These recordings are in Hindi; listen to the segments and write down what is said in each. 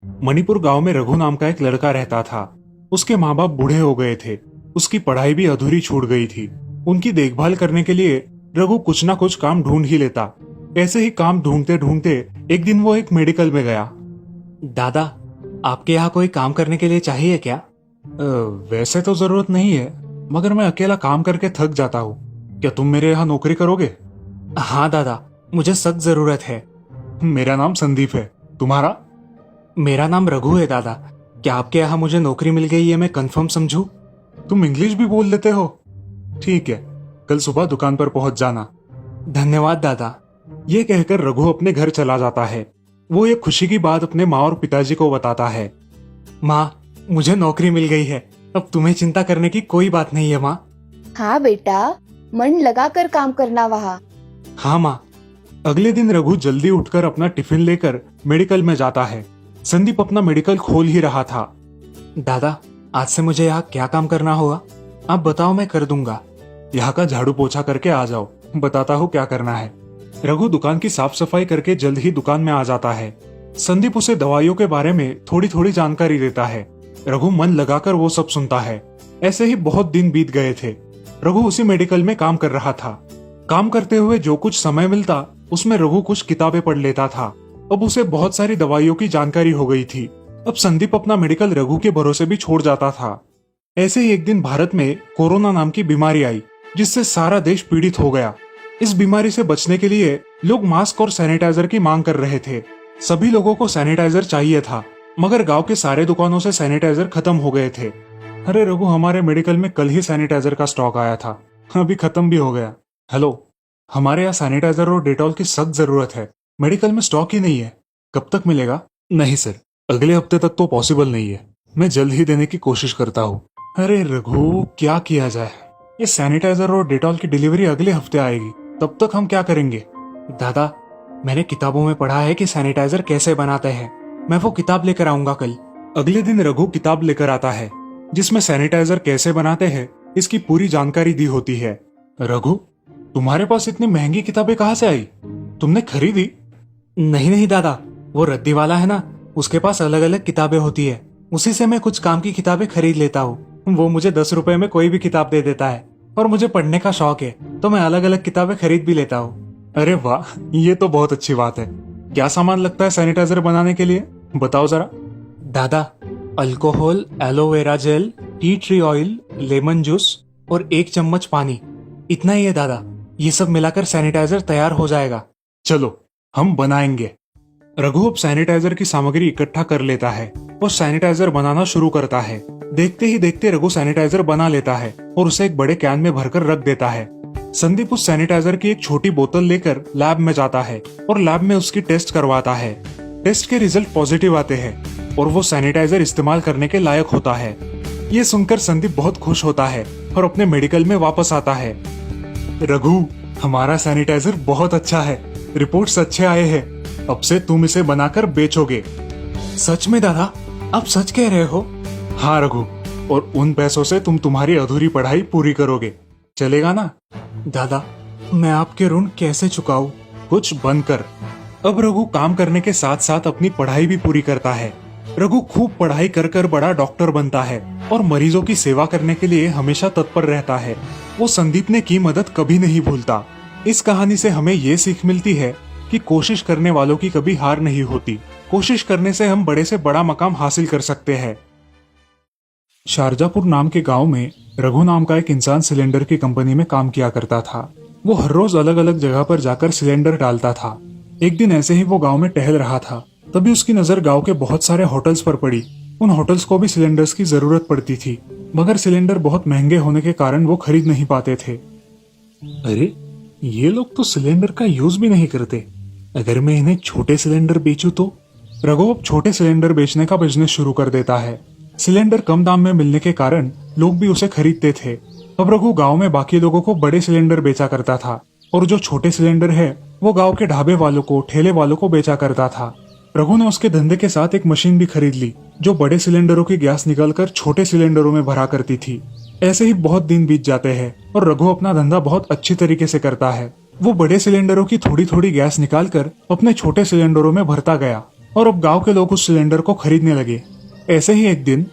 मणिपुर गांव में रघु नाम का एक लड़का रहता था। उसके माँ बाप बूढ़े हो गए थे। उसकी पढ़ाई भी अधूरी छूट गई थी। उनकी देखभाल करने के लिए रघु कुछ ना कुछ काम ढूंढ ही लेता। ऐसे ही काम ढूंढते ढूंढते एक दिन वो एक मेडिकल में गया। दादा, आपके यहाँ कोई काम करने के लिए चाहिए क्या? वैसे तो जरूरत नहीं है, मगर मैं अकेला काम करके थक जाता हूँ। क्या तुम मेरे यहाँ नौकरी करोगे? हाँ दादा, मुझे सख्त जरूरत है। मेरा नाम संदीप है, तुम्हारा? मेरा नाम रघु है दादा। क्या आपके यहाँ मुझे नौकरी मिल गई है मैं कंफर्म समझूं? तुम इंग्लिश भी बोल लेते हो? ठीक है, कल सुबह दुकान पर पहुंच जाना। धन्यवाद दादा। ये कहकर रघु अपने घर चला जाता है। वो ये खुशी की बात अपने माँ और पिताजी को बताता है। माँ, मुझे नौकरी मिल गई है। अब तुम्हें चिंता करने की कोई बात नहीं है माँ। हाँ बेटा, मन लगाकर काम करना वहाँ। हाँ माँ। अगले दिन रघु जल्दी उठकर अपना टिफिन लेकर मेडिकल में जाता है। संदीप अपना मेडिकल खोल ही रहा था। दादा, आज से मुझे यहाँ क्या काम करना होगा? आप बताओ, मैं कर दूंगा। यहाँ का झाड़ू पोछा करके आ जाओ, बताता हूँ क्या करना है। रघु दुकान की साफ सफाई करके जल्द ही दुकान में आ जाता है। संदीप उसे दवाइयों के बारे में थोड़ी थोड़ी जानकारी देता है। रघु मन लगाकर वो सब सुनता है। ऐसे ही बहुत दिन बीत गए थे। रघु उसी मेडिकल में काम कर रहा था। काम करते हुए जो कुछ समय मिलता उसमें रघु कुछ किताबें पढ़ लेता था। अब उसे बहुत सारी दवाइयों की जानकारी हो गई थी। अब संदीप अपना मेडिकल रघु के भरोसे भी छोड़ जाता था। ऐसे ही एक दिन भारत में कोरोना नाम की बीमारी आई, जिससे सारा देश पीड़ित हो गया। इस बीमारी से बचने के लिए लोग मास्क और सैनिटाइजर की मांग कर रहे थे। सभी लोगों को सैनिटाइजर चाहिए था, मगर गांव के सारे दुकानों से सैनिटाइजर खत्म हो गए थे। अरे रघु, हमारे मेडिकल में कल ही सैनिटाइजर का स्टॉक आया था, अभी खत्म भी हो गया। हेलो, हमारे यहाँ सैनिटाइजर और डेटॉल की सख्त जरूरत है। मेडिकल में स्टॉक ही नहीं है, कब तक मिलेगा? नहीं सर, अगले हफ्ते तक तो पॉसिबल नहीं है। मैं जल्द ही देने की कोशिश करता हूँ। अरे रघु, क्या किया जाए? ये सैनिटाइजर और डेटॉल की डिलीवरी अगले हफ्ते आएगी, तब तक हम क्या करेंगे? दादा, मैंने किताबों में पढ़ा है कि सैनिटाइजर कैसे बनाते हैं। मैं वो किताब लेकर आऊंगा कल। अगले दिन रघु किताब लेकर आता है, जिसमें सैनिटाइजर कैसे बनाते हैं इसकी पूरी जानकारी दी होती है। रघु, तुम्हारे पास इतनी महंगी किताबें कहाँ से आई? तुमने खरीदी? नहीं नहीं दादा, वो रद्दी वाला है ना, उसके पास अलग अलग किताबें होती है। उसी से मैं कुछ काम की किताबें खरीद लेता हूँ। वो मुझे 10 रुपए में कोई भी किताब दे देता है, और मुझे पढ़ने का शौक है तो मैं अलग अलग किताबें खरीद भी लेता हूँ। अरे वाह, ये तो बहुत अच्छी बात है। क्या सामान लगता है सैनिटाइजर बनाने के लिए, बताओ जरा। दादा, alcohol, aloe vera gel, tea tree oil, lemon juice और 1 चम्मच पानी, इतना ही है दादा। ये सब मिलाकर सैनिटाइजर तैयार हो जाएगा। चलो, हम बनाएंगे। रघु अब सैनिटाइजर की सामग्री इकट्ठा कर लेता है और सैनिटाइजर बनाना शुरू करता है। देखते ही देखते रघु सैनिटाइजर बना लेता है और उसे एक बड़े कैन में भरकर रख देता है। संदीप उस सैनिटाइजर की एक छोटी बोतल लेकर लैब में जाता है और लैब में उसकी टेस्ट करवाता है। टेस्ट के रिजल्ट पॉजिटिव आते हैं और वो सैनिटाइजर इस्तेमाल करने के लायक होता है। ये सुनकर संदीप बहुत खुश होता है और अपने मेडिकल में वापस आता है। रघु, हमारा सैनिटाइजर बहुत अच्छा है, रिपोर्ट्स अच्छे आए हैं। अब से तुम इसे बनाकर बेचोगे। सच में दादा, आप सच कह रहे हो? हाँ रघु, और उन पैसों से तुम तुम्हारी अधूरी पढ़ाई पूरी करोगे। चलेगा ना? दादा, मैं आपके ऋण कैसे चुकाऊं? कुछ बनकर। अब रघु काम करने के साथ साथ अपनी पढ़ाई भी पूरी करता है। रघु खूब पढ़ाई कर कर बड़ा डॉक्टर बनता है और मरीजों की सेवा करने के लिए हमेशा तत्पर रहता है। वो संदीप ने की मदद कभी नहीं भूलता। इस कहानी से हमें ये सीख मिलती है कि कोशिश करने वालों की कभी हार नहीं होती। कोशिश करने से हम बड़े से बड़ा मकाम हासिल कर सकते हैं। शारजापुर नाम के गांव में रघु नाम का एक इंसान सिलेंडर की कंपनी में काम किया करता था। वो हर रोज अलग अलग जगह पर जाकर सिलेंडर डालता था। एक दिन ऐसे ही वो गांव में टहल रहा था, तभी उसकी नजर गांव के बहुत सारे होटल्स पर पड़ी। उन होटल्स को भी सिलेंडर्स की जरूरत पड़ती थी, मगर सिलेंडर बहुत महंगे होने के कारण वो खरीद नहीं पाते थे। अरे, ये लोग तो सिलेंडर का यूज भी नहीं करते। अगर मैं इन्हें छोटे सिलेंडर बेचूं तो? रघु अब छोटे सिलेंडर बेचने का बिजनेस शुरू कर देता है। सिलेंडर कम दाम में मिलने के कारण लोग भी उसे खरीदते थे। अब रघु गांव में बाकी लोगों को बड़े सिलेंडर बेचा करता था, और जो छोटे सिलेंडर है वो गांव के ढाबे वालों को, ठेले वालों को बेचा करता था। रघु ने उसके धंधे के साथ एक मशीन भी खरीद ली, जो बड़े सिलेंडरों की गैस निकालकर छोटे सिलेंडरों में भरा करती थी। ऐसे ही बहुत दिन बीत जाते हैं और रघु अपना धंधा बहुत अच्छी तरीके से करता है। वो बड़े सिलेंडरों की थोड़ी थोड़ी गैस निकालकर अपने छोटे सिलेंडरों में भरता गया। और अब गांव के लोग उस सिलेंडर को खरीदने लगे। ऐसे ही एक दिन,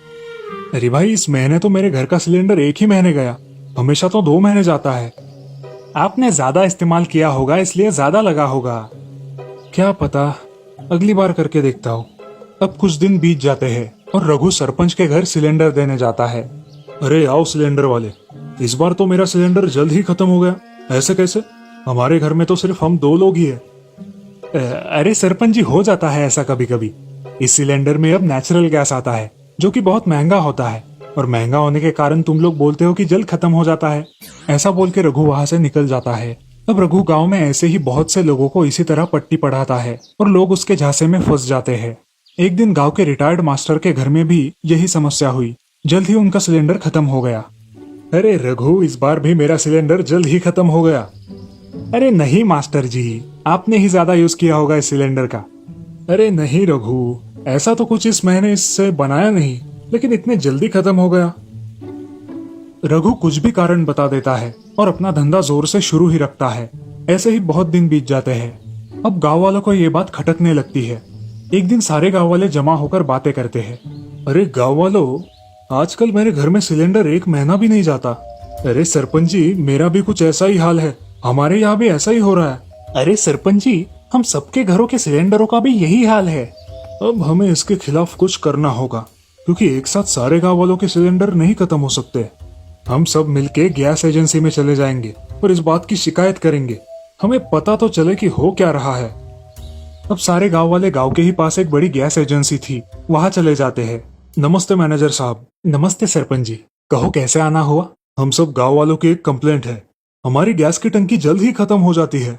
अरे भाई इस महीने तो मेरे घर का सिलेंडर एक ही महीने गया, हमेशा तो 2 महीने जाता है। आपने ज्यादा इस्तेमाल किया होगा इसलिए ज्यादा लगा होगा। क्या पता, अगली बार करके देखता हूँ। अब कुछ दिन बीत जाते हैं और रघु सरपंच के घर सिलेंडर देने जाता है। अरे आओ सिलेंडर वाले, इस बार तो मेरा सिलेंडर जल्द ही खत्म हो गया। ऐसे कैसे? हमारे घर में तो सिर्फ हम 2 लोग ही है। अरे सरपंच जी, हो जाता है ऐसा कभी कभी। इस सिलेंडर में अब नेचुरल गैस आता है जो कि बहुत महंगा होता है, और महंगा होने के कारण तुम लोग बोलते हो कि जल्द खत्म हो जाता है। ऐसा बोल के रघु वहां से निकल जाता है। अब रघु गांव में ऐसे ही बहुत से लोगों को इसी तरह पट्टी पढ़ाता है और लोग उसके झांसे में फंस जाते हैं। एक दिन गांव के रिटायर्ड मास्टर के घर में भी यही समस्या हुई। जल्द ही उनका सिलेंडर खत्म हो गया। अरे रघु, इस बार भी मेरा सिलेंडर जल्द ही खत्म हो गया। अरे नहीं मास्टर जी, आपने ही ज्यादा यूज किया होगा इस सिलेंडर का। अरे नहीं रघु, ऐसा तो कुछ इस महीने इससे बनाया नहीं, लेकिन इतने जल्दी खत्म हो गया। रघु कुछ भी कारण बता देता है और अपना धंधा जोर से शुरू ही रखता है। ऐसे ही बहुत दिन बीत जाते हैं। अब गांव वालों को ये बात खटकने लगती है। एक दिन सारे गांव वाले जमा होकर बातें करते हैं। अरे गांव वालों, आजकल मेरे घर में सिलेंडर 1 महीना भी नहीं जाता। अरे सरपंच जी, मेरा भी कुछ ऐसा ही हाल है, हमारे यहाँ भी ऐसा ही हो रहा है। अरे सरपंच जी, हम सबके घरों के सिलेंडरों का भी यही हाल है। अब हमें इसके खिलाफ कुछ करना होगा, क्योंकि एक साथ सारे गांव वालों के सिलेंडर नहीं खत्म हो सकते। हम सब मिलके गैस एजेंसी में चले जाएंगे और इस बात की शिकायत करेंगे। हमें पता तो चले कि हो क्या रहा है। अब सारे गांव वाले गांव के ही पास एक बड़ी गैस एजेंसी थी, वहां चले जाते हैं। नमस्ते मैनेजर साहब। नमस्ते सरपंच जी, कहो कैसे आना हुआ? हम सब गांव वालों की एक कंप्लेंट है, हमारी गैस की टंकी जल्द ही खत्म हो जाती है।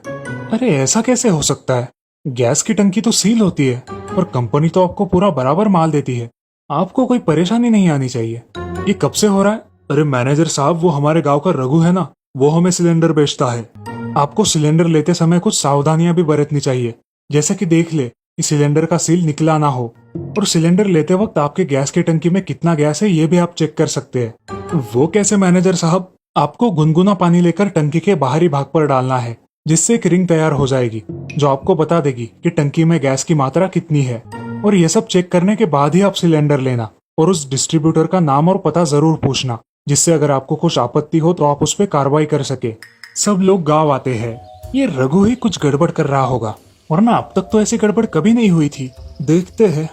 अरे ऐसा कैसे हो सकता है? गैस की टंकी तो सील होती है और कंपनी तो आपको पूरा बराबर माल देती है, आपको कोई परेशानी नहीं आनी चाहिए। ये कब से हो रहा है? अरे मैनेजर साहब, वो हमारे गांव का रघु है ना, वो हमें सिलेंडर बेचता है। आपको सिलेंडर लेते समय कुछ सावधानियां भी बरतनी चाहिए, जैसे कि देख ले कि सिलेंडर का सील निकला ना हो, और सिलेंडर लेते वक्त आपके गैस की टंकी में कितना गैस है ये भी आप चेक कर सकते हैं। वो कैसे मैनेजर साहब? आपको गुनगुना पानी लेकर टंकी के बाहरी भाग पर डालना है, जिससे एक रिंग तैयार हो जाएगी जो आपको बता देगी कि टंकी में गैस की मात्रा कितनी है। और ये सब चेक करने के बाद ही आप सिलेंडर लेना, और उस डिस्ट्रीब्यूटर का नाम और पता जरूर पूछना, जिससे अगर आपको कुछ आपत्ति हो तो आप उस पर कार्रवाई कर सके। सब लोग गाँव आते हैं। ये रघु ही कुछ गड़बड़ कर रहा होगा, वरना अब तक तो ऐसी गड़बड़ कभी नहीं हुई थी। देखते हैं,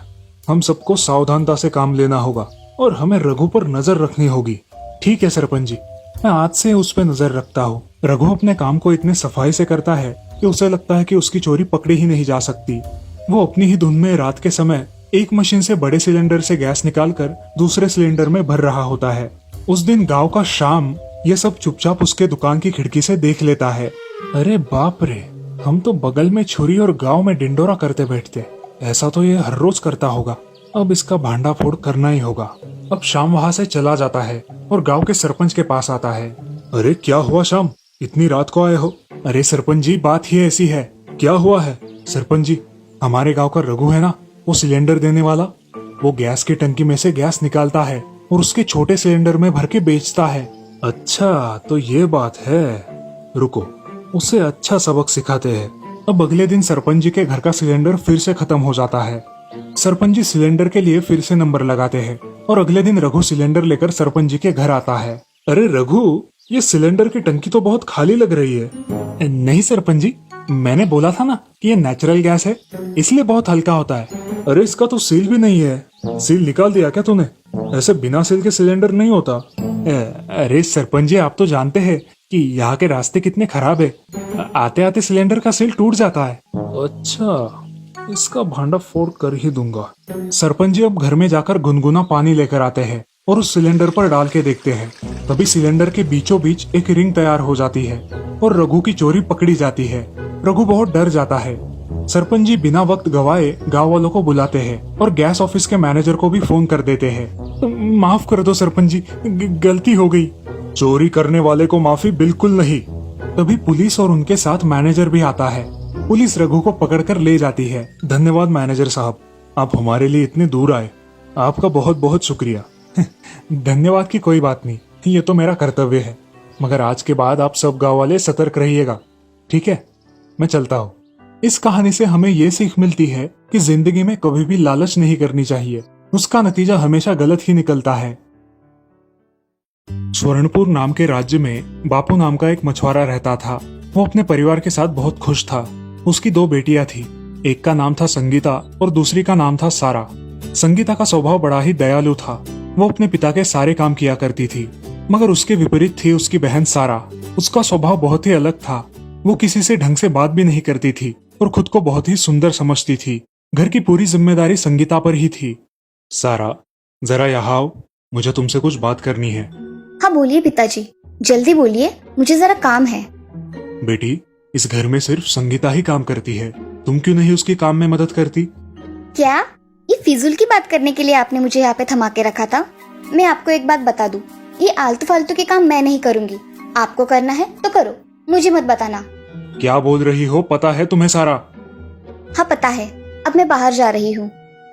हम सबको सावधानता से काम लेना होगा और हमें रघु पर नजर रखनी होगी। ठीक है सरपंच जी, मैं आज से उस पर नजर रखता हूँ। रघु अपने काम को इतने सफाई से करता है कि उसे लगता है कि उसकी चोरी पकड़ी ही नहीं जा सकती। वो अपनी ही धुन में रात के समय एक मशीन से बड़े सिलेंडर से गैस निकालकर दूसरे सिलेंडर में भर रहा होता है। उस दिन गांव का शाम ये सब चुपचाप उसके दुकान की खिड़की से देख लेता है। अरे बाप रे, हम तो बगल में छुरी और गांव में डिंडोरा करते बैठते, ऐसा तो ये हर रोज करता होगा। अब इसका भांडा फोड़ करना ही होगा। अब शाम वहां से चला जाता है और गांव के सरपंच के पास आता है। अरे क्या हुआ शाम, इतनी रात को आए हो? अरे सरपंच जी, बात ही ऐसी है। क्या हुआ है? सरपंच जी, हमारे गांव का रघु है ना, वो सिलेंडर देने वाला, वो गैस की टंकी में से गैस निकालता है और उसके छोटे सिलेंडर में भर के बेचता है। अच्छा तो ये बात है, रुको उसे अच्छा सबक सिखाते हैं। अब अगले दिन सरपंच जी के घर का सिलेंडर फिर से खत्म हो जाता है। सरपंच जी सिलेंडर के लिए फिर से नंबर लगाते हैं और अगले दिन रघु सिलेंडर लेकर सरपंच जी के घर आता है। अरे रघु, ये सिलेंडर की टंकी तो बहुत खाली लग रही है। नहीं सरपंच जी, मैंने बोला था ना कि ये नेचुरल गैस है, इसलिए बहुत हल्का होता है। अरे इसका तो सील भी नहीं है, सील निकाल दिया क्या तूने? ऐसे बिना सील के सिलेंडर नहीं होता। अरे सरपंच जी, आप तो जानते हैं कि यहाँ के रास्ते कितने खराब है, आते आते सिलेंडर का सील टूट जाता है। अच्छा, इसका भांडा फोड़ कर ही दूंगा। सरपंच जी अब घर में जाकर गुनगुना पानी लेकर आते हैं और उस सिलेंडर पर डाल के देखते हैं। तभी सिलेंडर के बीचों बीच एक रिंग तैयार हो जाती है और रघु की चोरी पकड़ी जाती है। रघु बहुत डर जाता है। सरपंच जी बिना वक्त गवाए गांव वालों को बुलाते हैं और गैस ऑफिस के मैनेजर को भी फोन कर देते हैं। माफ कर दो सरपंच जी, गलती हो गई। चोरी करने वाले को माफी बिल्कुल नहीं। तभी पुलिस और उनके साथ मैनेजर भी आता है। पुलिस रघु को पकड़कर ले जाती है। धन्यवाद मैनेजर साहब, आप हमारे लिए इतने दूर आए, आपका बहुत बहुत शुक्रिया। धन्यवाद की कोई बात नहीं, ये तो मेरा कर्तव्य है, मगर आज के बाद आप सब गांव वाले सतर्क रहिएगा। ठीक है, मैं चलता हूँ। इस कहानी से हमें ये सीख मिलती है कि जिंदगी में कभी भी लालच नहीं करनी चाहिए, उसका नतीजा हमेशा गलत ही निकलता है। स्वर्णपुर नाम के राज्य में बापू नाम का एक मछुआरा रहता था। वो अपने परिवार के साथ बहुत खुश था। उसकी 2 बेटियां थी। एक का नाम था संगीता और दूसरी का नाम था सारा। संगीता का स्वभाव बड़ा ही दयालु था। वो अपने पिता के सारे काम किया करती थी, मगर उसके विपरीत थी उसकी बहन सारा। उसका स्वभाव बहुत ही अलग था। वो किसी से ढंग से बात भी नहीं करती थी और खुद को बहुत ही सुंदर समझती थी। घर की पूरी जिम्मेदारी संगीता पर ही थी। सारा, जरा यहाँ आओ, मुझे तुमसे कुछ बात करनी है। हाँ बोलिए पिताजी, जल्दी बोलिए, मुझे जरा काम है। बेटी, इस घर में सिर्फ संगीता ही काम करती है, तुम क्यों नहीं उसकी काम में मदद करती? क्या ये फिजूल की बात करने के लिए आपने मुझे यहाँ पे थमा के रखा था? मैं आपको एक बात बता दूं, ये आलतू फालतू के काम मैं नहीं करूंगी। आपको करना है तो करो, मुझे मत बताना। क्या बोल रही हो? पता है तुम्हें सारा? हाँ पता है, अब मैं बाहर जा रही हूँ।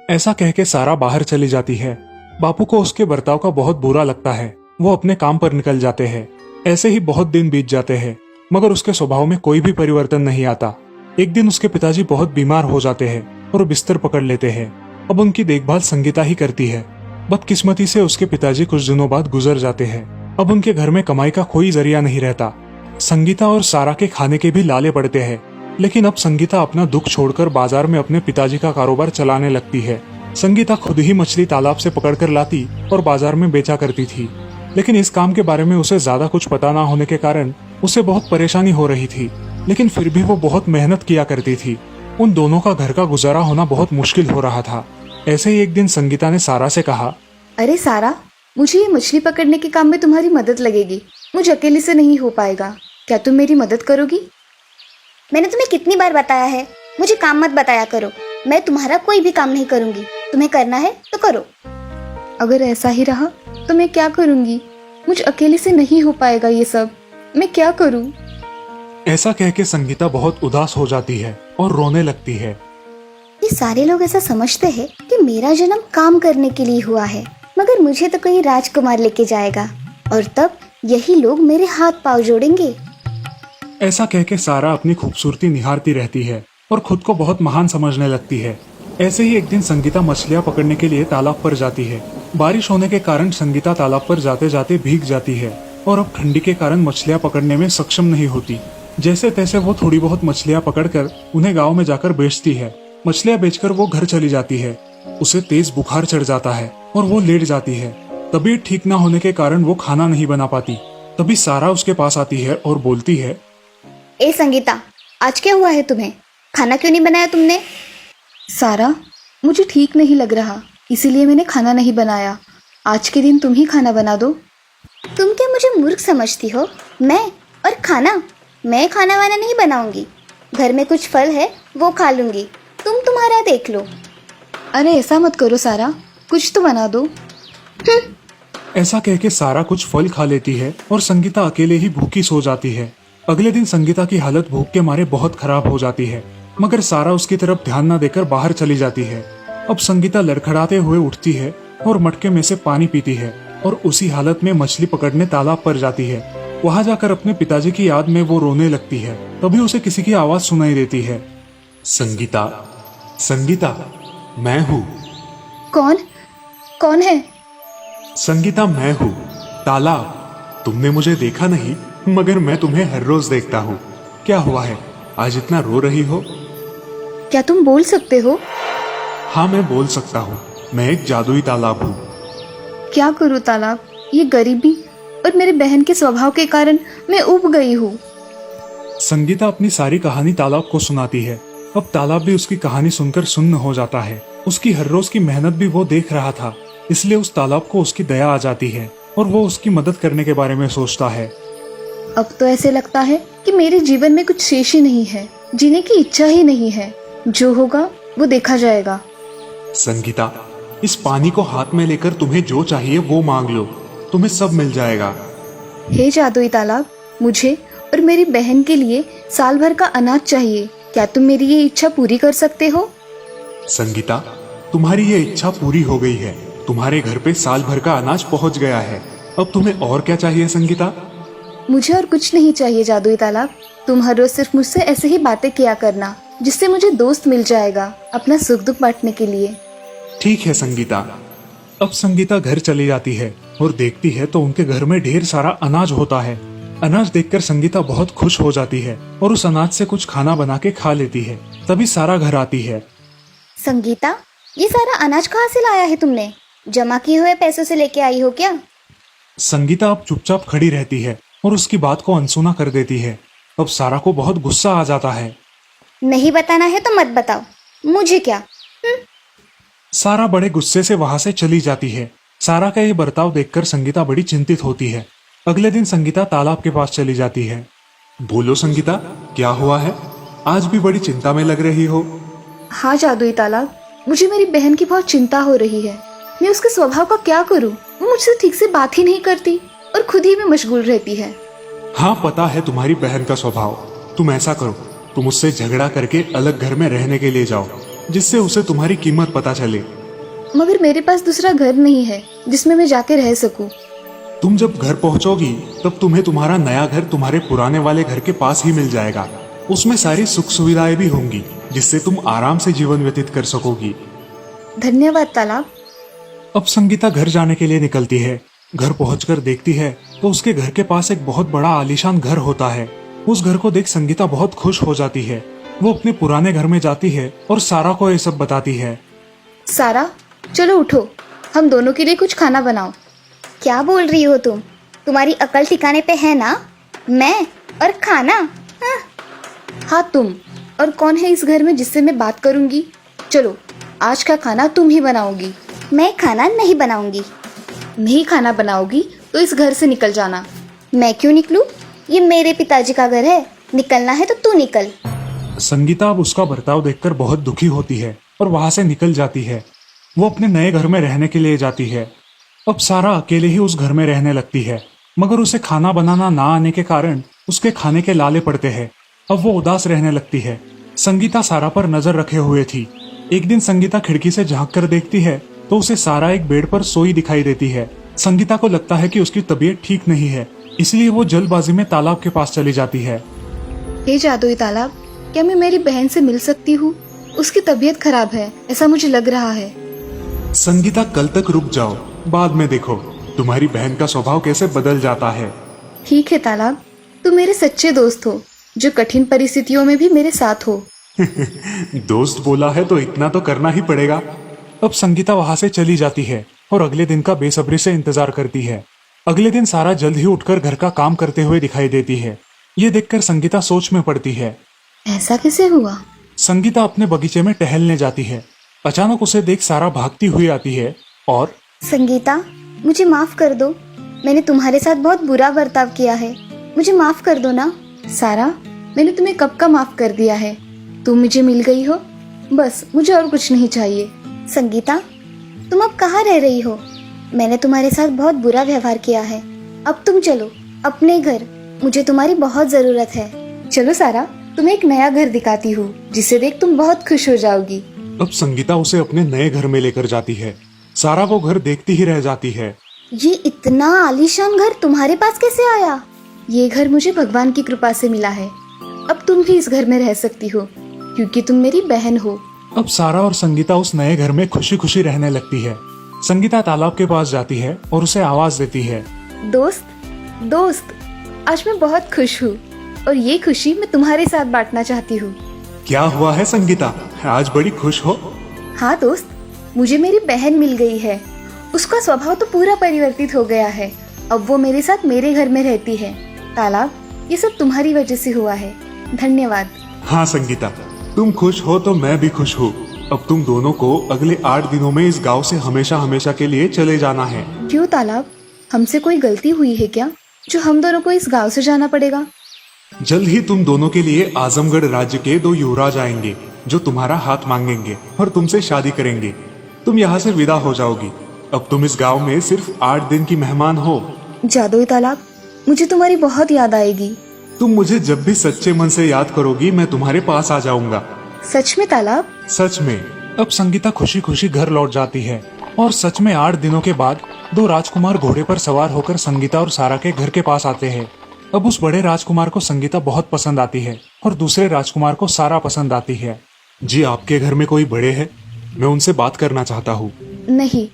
ऐसा कह के सारा बाहर चली जाती है। बापू को उसके बर्ताव का बहुत बुरा लगता है। वो अपने काम पर निकल जाते हैं। ऐसे ही बहुत दिन बीत जाते हैं, मगर उसके स्वभाव में कोई भी परिवर्तन नहीं आता। एक दिन उसके पिताजी बहुत बीमार हो जाते हैं और बिस्तर पकड़ लेते हैं। अब उनकी देखभाल संगीता ही करती है। बदकिस्मती से उसके पिताजी कुछ दिनों बाद गुजर जाते हैं। अब उनके घर में कमाई का कोई जरिया नहीं रहता। संगीता और सारा के खाने के भी लाले पड़ते हैं, लेकिन अब संगीता अपना दुख छोड़कर बाजार में अपने पिताजी का कारोबार चलाने लगती है। संगीता खुद ही मछली तालाब से पकड़कर लाती और बाजार में बेचा करती थी, लेकिन इस काम के बारे में उसे ज्यादा कुछ पता ना होने के कारण उसे बहुत परेशानी हो रही थी। लेकिन फिर भी वो बहुत मेहनत किया करती थी। उन दोनों का घर का गुजारा होना बहुत मुश्किल हो रहा था। ऐसे ही एक दिन संगीता ने सारा से कहा, अरे सारा, मुझे ये मछली पकड़ने के काम में तुम्हारी मदद लगेगी। मुझे अकेले से नहीं हो पाएगा, क्या तुम मेरी मदद करोगी? मैंने तुम्हें कितनी बार बताया है, मुझे काम मत बताया करो। मैं तुम्हारा कोई भी काम नहीं करूंगी, तुम्हें करना है तो करो। अगर ऐसा ही रहा तो मैं क्या करूंगी? मुझे अकेले से नहीं हो पाएगा ये सब, मैं क्या करूं? ऐसा कह के संगीता बहुत उदास हो जाती है और रोने लगती है। ये सारे लोग ऐसा समझते हैं कि मेरा जन्म काम करने के लिए हुआ है, मगर मुझे तो कोई राजकुमार लेके जाएगा और तब यही लोग मेरे हाथ पांव जोड़ेंगे। ऐसा कह के सारा अपनी खूबसूरती निहारती रहती है और खुद को बहुत महान समझने लगती है। ऐसे ही एक दिन संगीता मछलियां पकड़ने के लिए तालाब पर जाती है। बारिश होने के कारण संगीता तालाब पर जाते जाते भीग जाती है और अब ठंडी के कारण मछलियां पकड़ने में सक्षम नहीं होती। जैसे तैसे वो थोड़ी बहुत मछलियां पकड़कर उन्हें गांव में जाकर बेचती है। मछलियां बेचकर वो घर चली जाती है। उसे तेज बुखार चढ़ जाता है और वो लेट जाती है। तबीयत ठीक न होने के कारण वो खाना नहीं बना पाती। तभी सारा उसके पास आती है और बोलती है, ए संगीता, आज क्या हुआ है तुम्हें? खाना क्यों नहीं बनाया तुमने? सारा, मुझे ठीक नहीं लग रहा, इसीलिए मैंने खाना नहीं बनाया। आज के दिन तुम ही खाना बना दो। तुम क्या मुझे मूर्ख समझती हो? मैं खाना वाना नहीं बनाऊंगी। घर में कुछ फल है वो खा लूंगी, तुम तुम्हारा देख लो। अरे ऐसा मत करो सारा, कुछ तो बना दो। ऐसा कह के सारा कुछ फल खा लेती है और संगीता अकेले ही भूखी सो जाती है। अगले दिन संगीता की हालत भूख के मारे बहुत खराब हो जाती है, मगर सारा उसकी तरफ ध्यान न देकर बाहर चली जाती है। अब संगीता लड़खड़ाते हुए उठती है और मटके में से पानी पीती है और उसी हालत में मछली पकड़ने तालाब पर जाती है। वहां जाकर अपने पिताजी की याद में वो रोने लगती है। तभी उसे किसी की आवाज सुनाई देती है, संगीता, संगीता, मैं हूँ। कौन है? संगीता, मैं हूँ, तालाब। तुमने मुझे देखा नहीं, मगर मैं तुम्हें हर रोज देखता हूँ। क्या हुआ है, आज इतना रो रही हो? क्या तुम बोल सकते हो? हाँ, मैं बोल सकता हूँ। मैं एक जादुई तालाब हूँ। क्या करूँ तालाब, ये गरीबी और मेरे बहन के स्वभाव के कारण मैं उब गई हूँ। संगीता अपनी सारी कहानी तालाब को सुनाती है। अब तालाब भी उसकी कहानी सुनकर सुन्न हो जाता है। उसकी हर रोज की मेहनत भी वो देख रहा था, इसलिए उस तालाब को उसकी दया आ जाती है और वो उसकी मदद करने के बारे में सोचता है। अब तो ऐसे लगता है कि मेरे जीवन में कुछ शेष ही नहीं है, जीने की इच्छा ही नहीं है। जो होगा वो देखा जाएगा। संगीता, इस पानी को हाथ में लेकर तुम्हें जो चाहिए वो मांग लो, तुम्हें सब मिल जाएगा। हे जादुई तालाब, मुझे और मेरी बहन के लिए साल भर का अनाज चाहिए। क्या तुम मेरी ये इच्छा पूरी कर सकते हो? संगीता, तुम्हारी ये इच्छा पूरी हो गई है। तुम्हारे घर पे साल भर का अनाज पहुंच गया है। अब तुम्हें और क्या चाहिए संगीता? मुझे और कुछ नहीं चाहिए जादुई तालाब। तुम हर रोज सिर्फ मुझसे ऐसे ही बातें किया करना जिससे मुझे दोस्त मिल जाएगा अपना सुख दुख बांटने के लिए। ठीक है संगीता। अब संगीता घर चली जाती है और देखती है तो उनके घर में ढेर सारा अनाज होता है। अनाज देखकर संगीता बहुत खुश हो जाती है और उस अनाज से कुछ खाना बना के खा लेती है। तभी सारा घर आती है। संगीता, ये सारा अनाज कहाँ से लाया है तुमने? जमा किए हुए पैसों से लेके आई हो क्या? संगीता अब चुपचाप खड़ी रहती है और उसकी बात को अनसुना कर देती है। अब सारा को बहुत गुस्सा आ जाता है। नहीं बताना है तो मत बताओ, मुझे क्या। सारा बड़े गुस्से से वहां से चली जाती है। सारा का ये बर्ताव देखकर संगीता बड़ी चिंतित होती है। अगले दिन संगीता तालाब के पास चली जाती है। बोलो संगीता, क्या हुआ है? आज भी बड़ी चिंता में लग रही हो। हाँ जादुई तालाब, मुझे मेरी बहन की बहुत चिंता हो रही है। मैं उसके स्वभाव का क्या करूं? वो मुझसे ठीक से बात ही नहीं करती और खुद ही में मशगूल रहती है। हाँ, पता है तुम्हारी बहन का स्वभाव। तुम ऐसा करो, तुम उससे झगड़ा करके अलग घर में रहने के लिए जाओ, जिससे उसे तुम्हारी कीमत पता चले। मगर मेरे पास दूसरा घर नहीं है जिसमें मैं जाके रह सकूं। तुम जब घर पहुंचोगी तब तुम्हें तुम्हारा नया घर तुम्हारे पुराने वाले घर के पास ही मिल जाएगा। उसमें सारी सुख सुविधाएं भी होंगी, जिससे तुम आराम से जीवन व्यतीत कर सकोगी। धन्यवाद तालाब। अब संगीता घर जाने के लिए निकलती है। घर पहुंचकर देखती है तो उसके घर के पास एक बहुत बड़ा आलीशान घर होता है। उस घर को देख संगीता बहुत खुश हो जाती है। वो अपने पुराने घर में जाती है और सारा को ये सब बताती है। सारा, चलो उठो, हम दोनों के लिए कुछ खाना बनाओ। क्या बोल रही हो तुम? तुम्हारी अकल ठिकाने पे है ना? मैं और खाना? हाँ तुम। और कौन है इस घर में जिससे मैं बात करूंगी? चलो, आज का खाना तुम ही बनाओगी। मैं खाना नहीं बनाऊंगी। नहीं खाना बनाओगी तो इस घर से निकल जाना। मैं क्यों निकलूं? ये मेरे पिताजी का घर है। निकलना है तो तू निकल। संगीता अब उसका बर्ताव देखकर बहुत दुखी होती है और वहां से निकल जाती है। वो अपने नए घर में रहने के लिए जाती है। अब सारा अकेले ही उस घर में रहने लगती है, मगर उसे खाना बनाना ना आने के कारण उसके खाने के लाले पड़ते हैं। अब वो उदास रहने लगती है। संगीता सारा पर नजर रखे हुए थी। एक दिन संगीता खिड़की से झांक कर देखती है तो उसे सारा एक बेड पर सोई दिखाई देती है। संगीता को लगता है कि उसकी तबीयत ठीक नहीं है, इसलिए वो जल्दबाजी में तालाब के पास चली जाती है। हे जादुई तालाब, क्या मैं मेरी बहन से मिल सकती हूँ? उसकी तबीयत खराब है, ऐसा मुझे लग रहा है। संगीता, कल तक रुक जाओ, बाद में देखो तुम्हारी बहन का स्वभाव कैसे बदल जाता है। ठीक है तालाब, तुम मेरे सच्चे दोस्त हो, जो कठिन परिस्थितियों में भी मेरे साथ हो। दोस्त बोला है तो इतना तो करना ही पड़ेगा। अब संगीता वहां से चली जाती है और अगले दिन का बेसब्री से इंतजार करती है। अगले दिन सारा जल्द ही उठकर घर का काम करते हुए दिखाई देती है। ये देखकर संगीता सोच में पड़ती है। ऐसा कैसे हुआ? संगीता अपने बगीचे में टहलने जाती है। अचानक उसे देख सारा भागती हुई आती है और संगीता, मुझे माफ कर दो। मैंने तुम्हारे साथ बहुत बुरा बर्ताव किया है, मुझे माफ कर दो ना। सारा, मैंने तुम्हें कब का माफ कर दिया है। तुम मुझे मिल गई हो, बस मुझे और कुछ नहीं चाहिए। संगीता, तुम अब कहाँ रह रही हो? मैंने तुम्हारे साथ बहुत बुरा व्यवहार किया है। अब तुम चलो अपने घर, मुझे तुम्हारी बहुत जरूरत है। चलो सारा, तुम्हें एक नया घर दिखाती हूँ, जिसे देख तुम बहुत खुश हो जाओगी। अब संगीता उसे अपने नए घर में लेकर जाती है। सारा वो घर देखती ही रह जाती है। ये इतना आलीशान घर तुम्हारे पास कैसे आया? ये घर मुझे भगवान की कृपा से मिला है। अब तुम भी इस घर में रह सकती हो, क्योंकि तुम मेरी बहन हो। अब सारा और संगीता उस नए घर में खुशी खुशी रहने लगती है। संगीता तालाब के पास जाती है और उसे आवाज देती है। दोस्त, दोस्त, आज मैं बहुत खुश हूँ और ये खुशी मैं तुम्हारे साथ बांटना चाहती हूँ। क्या हुआ है संगीता, आज बड़ी खुश हो? हाँ दोस्त, मुझे मेरी बहन मिल गई है। उसका स्वभाव तो पूरा परिवर्तित हो गया है। अब वो मेरे साथ मेरे घर में रहती है। तालाब, ये सब तुम्हारी वजह से हुआ है। धन्यवाद। हाँ संगीता, तुम खुश हो तो मैं भी खुश हूँ। अब तुम दोनों को अगले 8 दिनों में इस गांव से हमेशा हमेशा के लिए चले जाना है। क्यों तालाब, हमसे कोई गलती हुई है क्या, जो हम दोनों को इस गांव से जाना पड़ेगा? जल्द ही तुम दोनों के लिए आजमगढ़ राज्य के 2 युवराज आएंगे, जो तुम्हारा हाथ मांगेंगे और तुमसे शादी करेंगे। तुम यहाँ से विदा हो जाओगी। अब तुम इस गांव में सिर्फ 8 दिन की मेहमान हो। जादुई तालाब, मुझे तुम्हारी बहुत याद आएगी। तुम मुझे जब भी सच्चे मन से याद करोगी, मैं तुम्हारे पास आ जाऊंगा। सच में तालाब? सच में। अब संगीता खुशी खुशी घर लौट जाती है और सच में 8 दिनों के बाद 2 राजकुमार घोड़े पर सवार होकर संगीता और सारा के घर के पास आते हैं। अब उस बड़े राजकुमार को संगीता बहुत पसंद आती है और दूसरे राजकुमार को सारा पसंद आती है। जी आपके घर में कोई बड़े हैं? मैं उनसे बात करना चाहता हूँ। नहीं,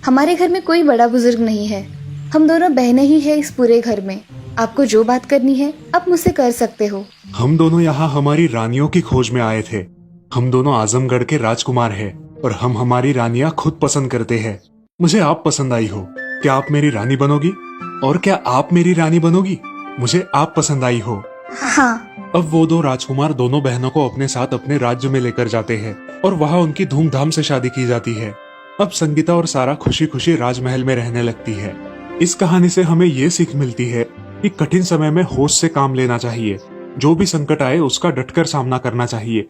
हमारे घर में कोई बड़ा बुजुर्ग नहीं है। हम दोनों बहनें ही हैं इस पूरे घर में। आपको जो बात करनी है आप मुझसे कर सकते हो। हम दोनों यहाँ हमारी रानियों की खोज में आए थे। हम दोनों आजमगढ़ के राजकुमार हैं और हम हमारी रानियां खुद पसंद करते हैं। मुझे आप पसंद आई हो, क्या आप मेरी रानी बनोगी? और क्या आप मेरी रानी बनोगी? मुझे आप पसंद आई हो। हाँ। अब वो दो राजकुमार दोनों बहनों को अपने साथ अपने राज्य में लेकर जाते हैं और वहाँ उनकी धूमधाम से शादी की जाती है। अब संगीता और सारा खुशी खुशी राजमहल में रहने लगती है। इस कहानी से हमें ये सीख मिलती है कि कठिन समय में होश से काम लेना चाहिए। जो भी संकट आए उसका डटकर सामना करना चाहिए।